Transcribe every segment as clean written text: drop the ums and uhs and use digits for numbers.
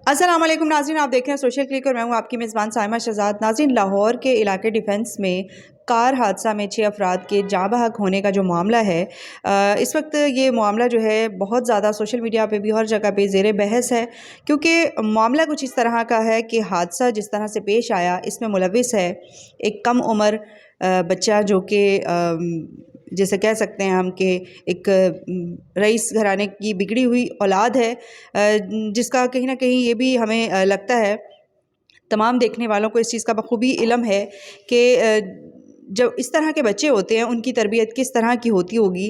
अस्सलाम वालेकुम नाज़रीन, आप देख रहे हैं सोशल क्लिक और मैं हूं आपकी मेज़बान साइमा शहजाद। नाज़रीन, लाहौर के इलाके डिफेंस में कार हादसा में 6 अफराद के जाँ बहक होने का जो मामला है, इस वक्त ये मामला जो है बहुत ज़्यादा सोशल मीडिया पे भी हर जगह पे ज़ेर बहस है, क्योंकि मामला कुछ इस तरह का है कि हादसा जिस तरह से पेश आया इसमें मुलविस है एक कम उम्र बच्चा, जो कि जैसे कह सकते हैं हम कि एक रईस घराने की बिगड़ी हुई औलाद है, जिसका कहीं ना कहीं ये भी हमें लगता है, तमाम देखने वालों को इस चीज़ का बखूबी इल्म है कि जब इस तरह के बच्चे होते हैं उनकी तरबियत किस तरह की होती होगी,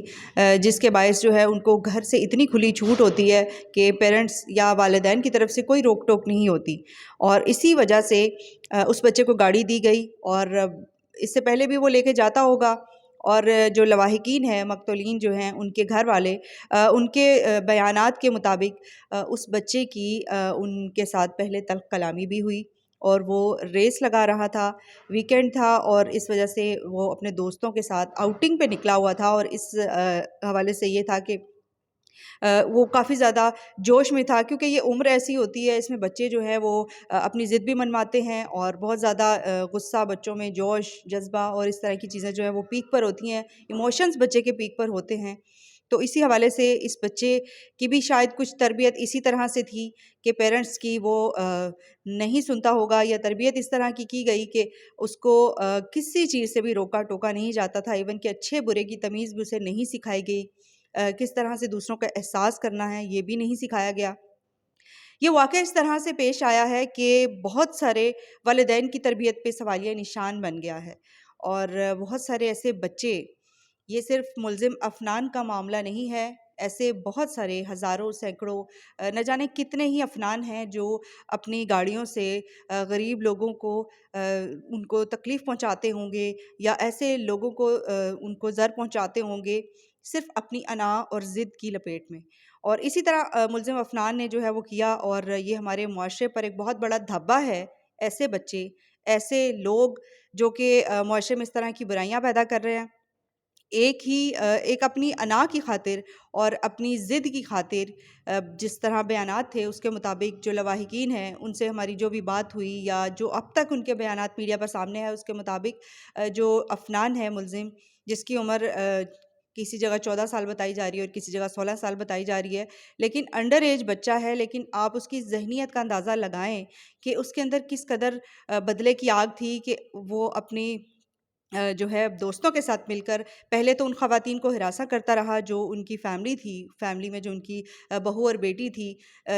जिसके बायस जो है उनको घर से इतनी खुली छूट होती है कि पेरेंट्स या वालिदैन की तरफ से कोई रोक टोक नहीं होती। और इसी वजह से उस बच्चे को गाड़ी दी गई, और इससे पहले भी वो लेके जाता होगा, और जो लवाहिकीन हैं, मक्तूलीन जो हैं, उनके घर वाले, उनके बयानात के मुताबिक उस बच्चे की उनके साथ पहले तल्ख कलामी भी हुई, और वो रेस लगा रहा था, वीकेंड था, और इस वजह से वो अपने दोस्तों के साथ आउटिंग पे निकला हुआ था। और इस हवाले से ये था कि वो काफ़ी ज़्यादा जोश में था, क्योंकि ये उम्र ऐसी होती है, इसमें बच्चे जो है वो अपनी ज़िद भी मनवाते हैं, और बहुत ज़्यादा गुस्सा बच्चों में, जोश, जज्बा और इस तरह की चीज़ें जो है वो पीक पर होती हैं, इमोशंस बच्चे के पीक पर होते हैं। तो इसी हवाले से इस बच्चे की भी शायद कुछ तरबियत इसी तरह से थी कि पेरेंट्स की वो नहीं सुनता होगा, या तरबियत इस तरह की गई कि उसको किसी चीज़ से भी रोका टोका नहीं जाता था, इवन कि अच्छे बुरे की तमीज़ भी उसे नहीं सिखाई गई। किस तरह से दूसरों का एहसास करना है ये भी नहीं सिखाया गया। ये वाक़या इस तरह से पेश आया है कि बहुत सारे वालिदैन की तरबियत पे सवालिया निशान बन गया है, और बहुत सारे ऐसे बच्चे, ये सिर्फ मुल्ज़िम अफनान का मामला नहीं है, ऐसे बहुत सारे हज़ारों सैकड़ों न जाने कितने ही अफनान हैं जो अपनी गाड़ियों से गरीब लोगों को उनको तकलीफ़ पहुंचाते होंगे, या ऐसे लोगों को उनको ज़र पहुंचाते होंगे, सिर्फ अपनी अना और ज़िद की लपेट में। और इसी तरह मुल्ज़िम अफनान ने जो है वो किया, और ये हमारे मुआशरे पर एक बहुत बड़ा धब्बा है। ऐसे बच्चे, ऐसे लोग जो कि मुआशरे में इस तरह की बुराइयां पैदा कर रहे हैं, एक अपनी अना की खातिर और अपनी ज़िद की खातिर, जिस तरह बयानात थे उसके मुताबिक जो लवाहिकीन हैं उनसे हमारी जो भी बात हुई, या जो अब तक उनके बयानात मीडिया पर सामने है, उसके मुताबिक जो अफनान है मुल्ज़िम, जिसकी उम्र किसी जगह 14 साल बताई जा रही है और किसी जगह 16 साल बताई जा रही है, लेकिन अंडर एज बच्चा है, लेकिन आप उसकी ज़हनियत का अंदाज़ा लगाएं कि उसके अंदर किस कदर बदले की आग थी कि वो अपनी जो है दोस्तों के साथ मिलकर पहले तो उन ख़वातीन को हिरासा करता रहा जो उनकी फ़ैमिली थी, फ़ैमिली में जो उनकी बहू और बेटी थी,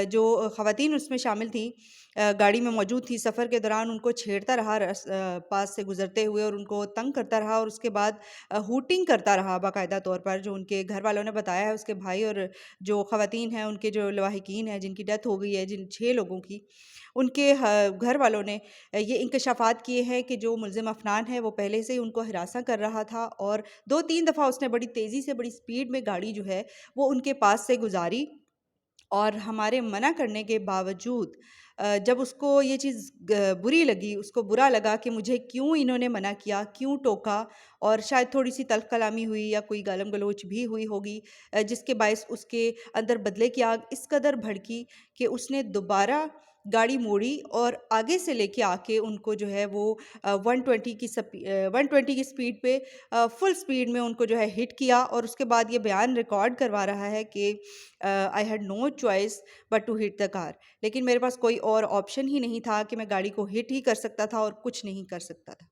जो ख़वातीन उसमें शामिल थी, गाड़ी में मौजूद थी, सफ़र के दौरान उनको छेड़ता रहा पास से गुज़रते हुए, और उनको तंग करता रहा, और उसके बाद हूटिंग करता रहा बाकायदा तौर पर। जो उनके घर वालों ने बताया है, उसके भाई और जो ख़वातीन हैं, उनके जो लवाहिकीन हैं जिनकी डेथ हो गई है, जिन 6 लोगों की, उनके घर वालों ने ये इंकशाफात किए हैं कि जो मुल्ज़िम अफनान है वो पहले से ही उनको हिरासा कर रहा था, और 2-3 दफ़ा उसने बड़ी तेज़ी से, बड़ी स्पीड में गाड़ी जो है वो उनके पास से गुजारी, और हमारे मना करने के बावजूद जब उसको ये चीज़ बुरी लगी, उसको बुरा लगा कि मुझे क्यों इन्होंने मना किया, क्यों टोका, और शायद थोड़ी सी तल्ख कलामी हुई या कोई गालम गलोच भी हुई होगी, जिसके बायस उसके अंदर बदले की आग इस कदर भड़की कि उसने दोबारा गाड़ी मोड़ी, और आगे से लेके आके उनको जो है वो 120 की स्पीड पे, फुल स्पीड में उनको जो है हिट किया। और उसके बाद ये बयान रिकॉर्ड करवा रहा है कि I had no choice but to hit the car, लेकिन मेरे पास कोई और ऑप्शन ही नहीं था कि मैं गाड़ी को हिट ही कर सकता था और कुछ नहीं कर सकता था।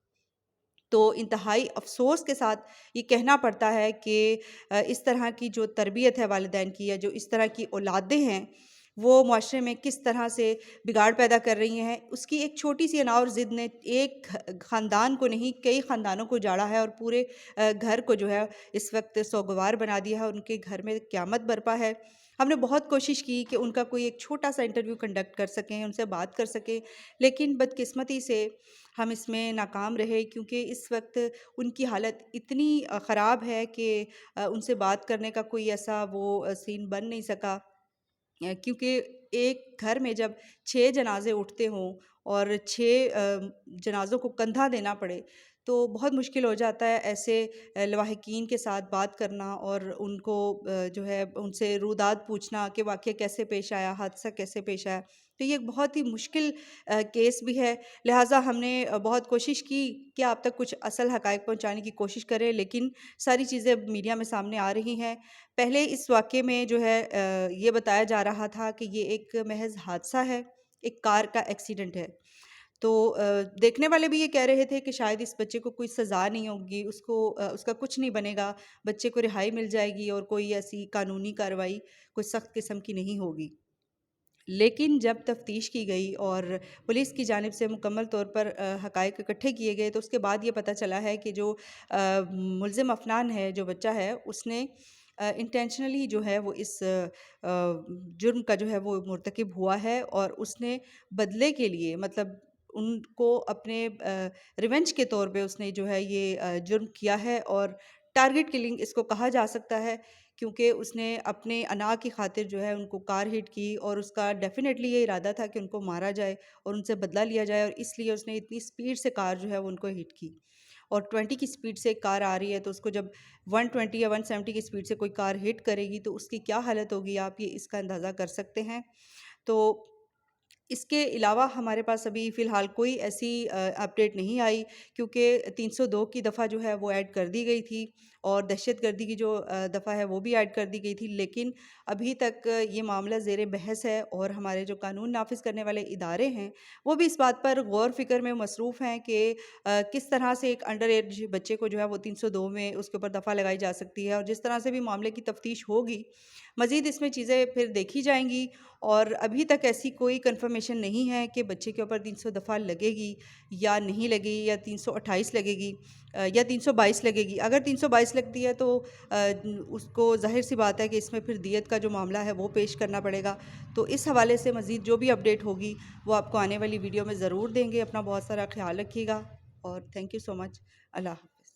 तो इंतहाई अफ़सोस के साथ ये कहना पड़ता है कि इस तरह की जो तरबियत है वालिदैन की, या जो इस तरह की औलादें हैं, वो मुआशरे में किस तरह से बिगाड़ पैदा कर रही हैं, उसकी एक छोटी सी अना और ज़िद ने एक ख़ानदान को नहीं, कई ख़ानदानों को उजाड़ा है, और पूरे घर को जो है इस वक्त सोगवार बना दिया है, उनके घर में क़यामत बरपा है। हमने बहुत कोशिश की कि उनका कोई एक छोटा सा इंटरव्यू कंडक्ट कर सकें, उनसे बात कर सकें, लेकिन बदकिस्मती से हम इसमें नाकाम रहे, क्योंकि इस वक्त उनकी हालत इतनी ख़राब है कि उनसे बात करने का कोई ऐसा वो सीन बन नहीं सका, क्योंकि एक घर में जब 6 जनाजे उठते हों और 6 जनाज़ों को कंधा देना पड़े, तो बहुत मुश्किल हो जाता है ऐसे लवाहिकीन के साथ बात करना, और उनको जो है उनसे रूदाद पूछना कि वाक़या कैसे पेश आया, हादसा कैसे पेश आया। تو یہ ایک بہت ہی مشکل کیس بھی ہے، لہٰذا ہم نے بہت کوشش کی کہ آپ تک کچھ اصل حقائق پہنچانے کی کوشش کریں، لیکن ساری چیزیں میڈیا میں سامنے آ رہی ہیں۔ پہلے اس واقعے میں جو ہے یہ بتایا جا رہا تھا کہ یہ ایک محض حادثہ ہے، ایک کار کا ایکسیڈنٹ ہے۔ تو دیکھنے والے بھی یہ کہہ رہے تھے کہ شاید اس بچے کو کوئی سزا نہیں ہوگی، اس کا کچھ نہیں بنے گا، بچے کو رہائی مل جائے گی اور کوئی ایسی قانونی کارروائی کوئی سخت قسم کی نہیں ہوگی۔ لیکن جب تفتیش کی گئی اور پولیس کی جانب سے مکمل طور پر حقائق اکٹھے کیے گئے، تو اس کے بعد یہ پتہ چلا ہے کہ جو ملزم افنان ہے، جو بچہ ہے، اس نے انٹینشنلی جو ہے وہ اس جرم کا جو ہے وہ مرتکب ہوا ہے، اور اس نے بدلے کے لیے، مطلب ان کو اپنے ریونج کے طور پہ اس نے جو ہے یہ جرم کیا ہے، اور ٹارگٹ کلنگ اس کو کہا جا سکتا ہے، کیونکہ اس نے اپنے انا کی خاطر جو ہے ان کو کار ہٹ کی، اور اس کا ڈیفینیٹلی یہ ارادہ تھا کہ ان کو مارا جائے اور ان سے بدلہ لیا جائے، اور اس لیے اس نے اتنی سپیڈ سے کار جو ہے وہ ان کو ہٹ کی۔ اور 20 کی سپیڈ سے ایک کار آ رہی ہے، تو اس کو جب 120 یا 170 کی سپیڈ سے کوئی کار ہٹ کرے گی تو اس کی کیا حالت ہوگی، آپ یہ اس کا اندازہ کر سکتے ہیں۔ تو اس کے علاوہ ہمارے پاس ابھی فی الحال کوئی ایسی اپڈیٹ نہیں آئی، کیونکہ 302 کی دفعہ جو ہے وہ ایڈ کر دی گئی تھی، اور دہشت گردی کی جو دفعہ ہے وہ بھی ایڈ کر دی گئی تھی، لیکن ابھی تک یہ معاملہ زیر بحث ہے، اور ہمارے جو قانون نافذ کرنے والے ادارے ہیں وہ بھی اس بات پر غور فکر میں مصروف ہیں کہ کس طرح سے ایک انڈر ایج بچے کو جو ہے وہ 302 میں اس کے اوپر دفعہ لگائی جا سکتی ہے، اور جس طرح سے بھی معاملے کی تفتیش ہوگی مزید اس میں چیزیں پھر دیکھی جائیں گی، اور ابھی تک ایسی کوئی کنفرمیشن نہیں ہے کہ بچے کے اوپر 300 دفعہ لگے گی یا نہیں لگے گی، یا 328 لگے گی یا 322 لگے گی۔ اگر 322 لگتی ہے تو اس کو ظاہر سی بات ہے کہ اس میں پھر دیت کا جو معاملہ ہے وہ پیش کرنا پڑے گا۔ تو اس حوالے سے مزید جو بھی اپڈیٹ ہوگی وہ آپ کو آنے والی ویڈیو میں ضرور دیں گے۔ اپنا بہت سارا خیال رکھیے گا، اور تھینک یو سو مچ۔ اللہ حافظ۔